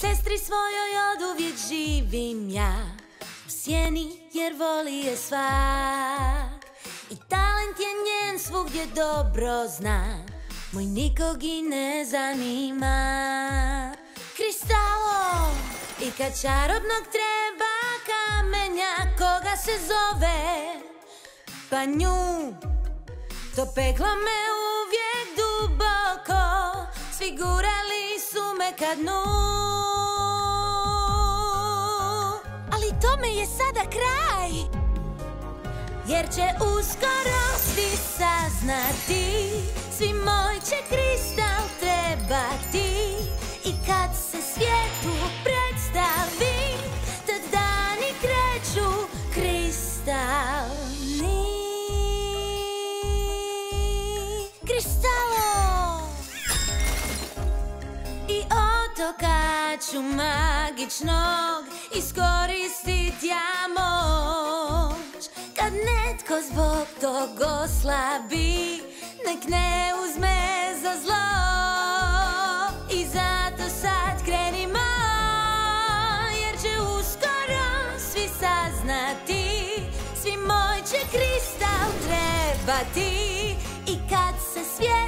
sestri svojoj oduvijek živim ja, u sjeni jer voli je svak. I talent je njen svugdje dobro zna, moj nikog i ne zanima. Kristalo, i kad čarobnog treba kamenja, koga se zove, pa nju, to peklo me uvijek duboko, svi gurali su me ka dnu. Ali tome je sada kraj, jer će uskoro svi saznati, svi moj će kristal trebati. I kad se svijetu predstavi, tad dani kreću kristalni. Kristalo, i otoka ću magičnog iskoristit ja moć. Kad netko zbog tog oslabi, nek ne uzme za zlo. I zato sad krenimo, jer će uskoro svi saznati, svi moj će kristal trebati. I kad se svijet